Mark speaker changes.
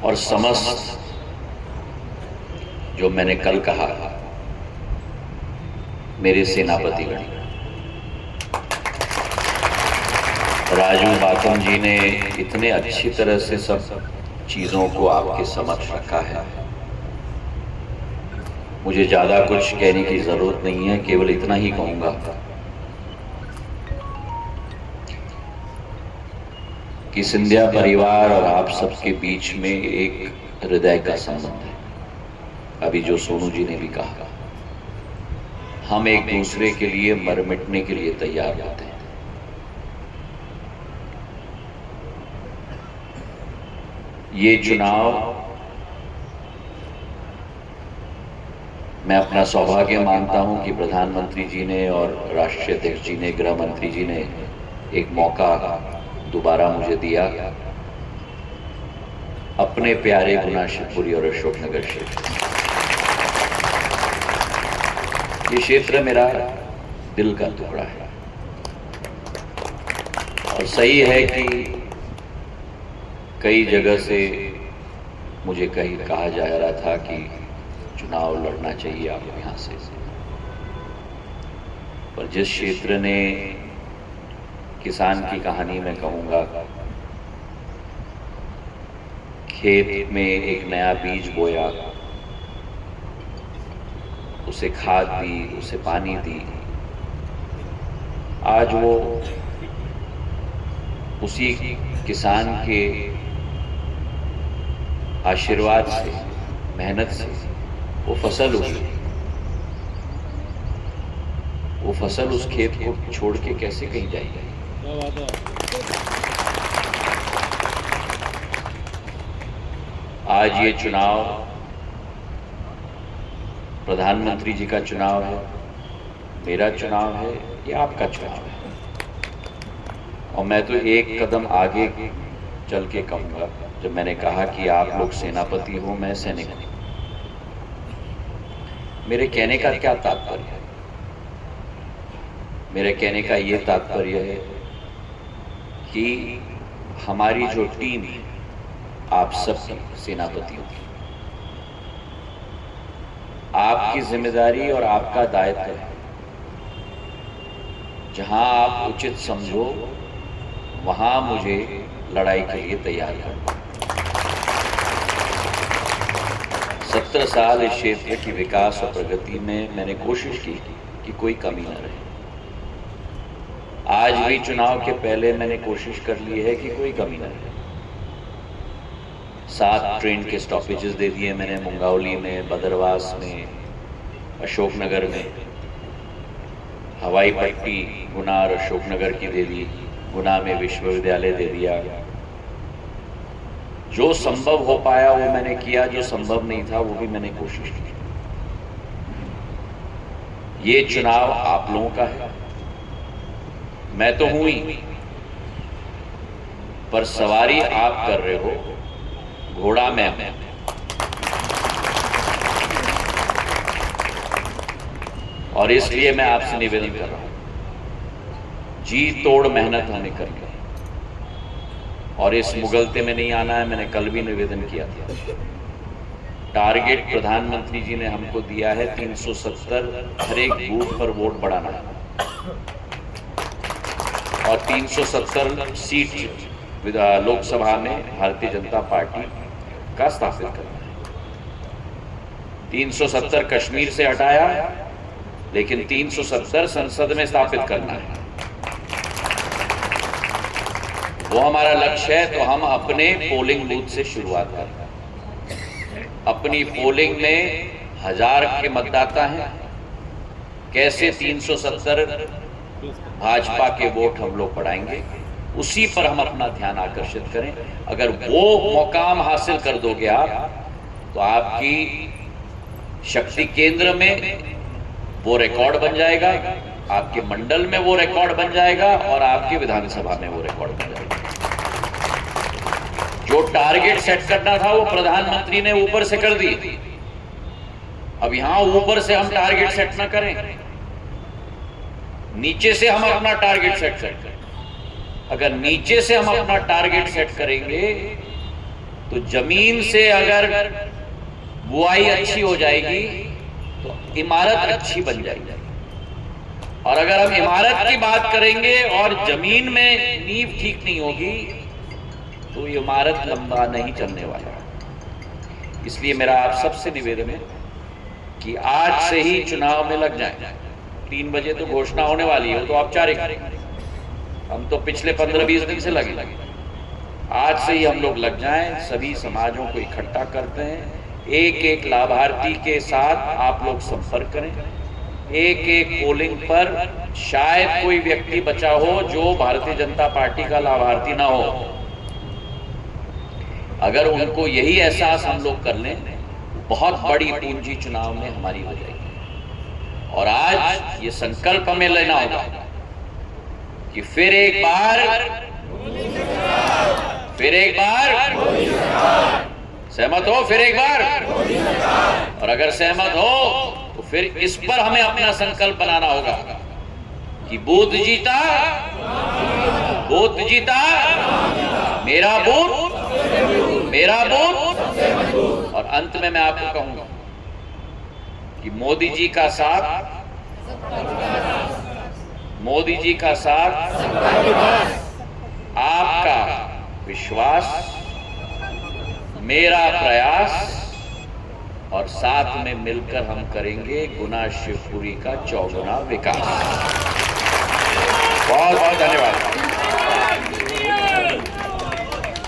Speaker 1: और समस्त जो मैंने कल कहा, मेरे सेनापतिगण, राजू बातम जी ने इतने अच्छी तरह से सब चीजों को आपके समक्ष रखा है, मुझे ज्यादा कुछ कहने की जरूरत नहीं है। केवल इतना ही कहूंगा कि सिंधिया परिवार और आप सबके बीच में एक हृदय का संबंध है। अभी जो सोनू जी ने भी कहा, हम एक दूसरे के लिए मर मिटने के लिए तैयार होते हैं। ये चुनाव मैं अपना सौभाग्य मानता हूं कि प्रधानमंत्री जी ने और राष्ट्रीय अध्यक्ष जी ने, गृह मंत्री जी ने एक मौका दोबारा मुझे दिया अपने प्यारे गुना शिवपुरी और अशोकनगर क्षेत्र। ये क्षेत्र मेरा दिल का टुकड़ा है और सही है कि कई जगह से मुझे कहीं कहा जा रहा था कि चुनाव लड़ना चाहिए आप यहां से, पर जिस क्षेत्र ने किसान की कहानी में कहूंगा, खेत में एक नया बीज बोया, उसे खाद दी, उसे पानी दी, आज वो उसी किसान के आशीर्वाद से, मेहनत से वो फसल उगी। वो फसल उस खेत को छोड़ के कैसे कहीं जाएगी? आज ये चुनाव प्रधानमंत्री जी का चुनाव है, मेरा चुनाव है, ये आपका चुनाव है। और मैं तो एक कदम आगे चल के कहूंगा, जब मैंने कहा कि आप लोग सेनापति हो, मैं सैनिक हूं। मेरे कहने का क्या तात्पर्य है? मेरे कहने का ये तात्पर्य है कि हमारी जो टीम है, आप सब सेनापतियों की, आपकी जिम्मेदारी और आपका दायित्व है, जहां आप उचित समझो वहां मुझे लड़ाई के लिए तैयार करना। 17 साल इस क्षेत्र की विकास और प्रगति में मैंने कोशिश की कि कोई कमी न रहे। आज भी चुनाव के पहले मैंने कोशिश कर ली है कि कोई कमी न रहे। 7 ट्रेन के स्टॉपेजेस दे दिए मैंने, मुंगावली में, बदरवास में, अशोकनगर में, हवाई पट्टी गुना और अशोकनगर की दे दी, गुना में विश्वविद्यालय दे दिया। जो संभव हो पाया वो मैंने किया, जो संभव नहीं था वो भी मैंने कोशिश की। ये चुनाव आप लोगों का है, मैं तो हूं ही, पर सवारी आप कर रहे हो, घोड़ा मैं हूं। और इसलिए मैं आपसे निवेदन कर रहा हूं, जी तोड़ मेहनत हमें करनी है और इस मुगलते में नहीं आना है। मैंने कल भी निवेदन किया था, टारगेट प्रधानमंत्री जी ने हमको दिया है 370 हर एक बूथ पर वोट बढ़ाना है और 370 सीट लोकसभा में भारतीय जनता पार्टी का स्थापित करना है। 370 कश्मीर से हटाया, लेकिन 370 संसद में स्थापित करना है, वो हमारा लक्ष्य है। तो हम अपने पोलिंग बूथ से शुरुआत करें। अपनी पोलिंग में 1000 के मतदाता हैं, कैसे 370 भाजपा के वोट हम लोग बढ़ाएंगे, उसी पर हम अपना ध्यान आकर्षित करें। अगर वो मुकाम हासिल कर दोगे आप, तो आपकी शक्ति केंद्र में वो रिकॉर्ड बन जाएगा, आपके मंडल में वो रिकॉर्ड बन जाएगा और आपकी विधानसभा में वो रिकॉर्ड बन जाएगा। जो टारगेट सेट करना था वो प्रधानमंत्री ने ऊपर से कर दी। अब यहां ऊपर से हम टारगेट सेट ना करें, नीचे से हम अपना टारगेट सेट करें। अगर नीचे से हम अपना टारगेट सेट करेंगे तो जमीन से अगर बुआई अच्छी हो जाएगी तो इमारत अच्छी बन जाएगी। और अगर हम इमारत की बात करेंगे और जमीन में नींव ठीक नहीं होगी तो ये इमारत लंबा नहीं चलने वाला। इसलिए मेरा आप सबसे निवेदन है कि आज से ही चुनाव में लग जाएं। 3 बजे तो घोषणा होने वाली है, तो औपचारिक, हम तो पिछले 15-20 दिन से लगे। आज से ही हम लोग लग जाएं, सभी समाजों को इकट्ठा करते हैं। एक एक लाभार्थी के साथ आप लोग संपर्क करें। एक एक पोलिंग पर शायद कोई व्यक्ति बचा हो जो भारतीय जनता पार्टी का लाभार्थी ना हो। अगर उनको यही एहसास हम लोग कर लें, बहुत बड़ी पूंजी चुनाव में हमारी हो जाएगी। और आज ये संकल्प हमें लेना होगा कि फिर एक बार सहमत हो, फिर एक बार, और अगर सहमत हो तो फिर इस पर हमें अपना संकल्प बनाना होगा कि बूथ जीता, मेरा बूथ। और अंत में मैं आपको कहूंगा कि मोदी जी का साथ, आपका विश्वास, मेरा प्रयास, और साथ में मिलकर हम करेंगे गुना शिवपुरी का 4 गुना विकास। बहुत बहुत धन्यवाद।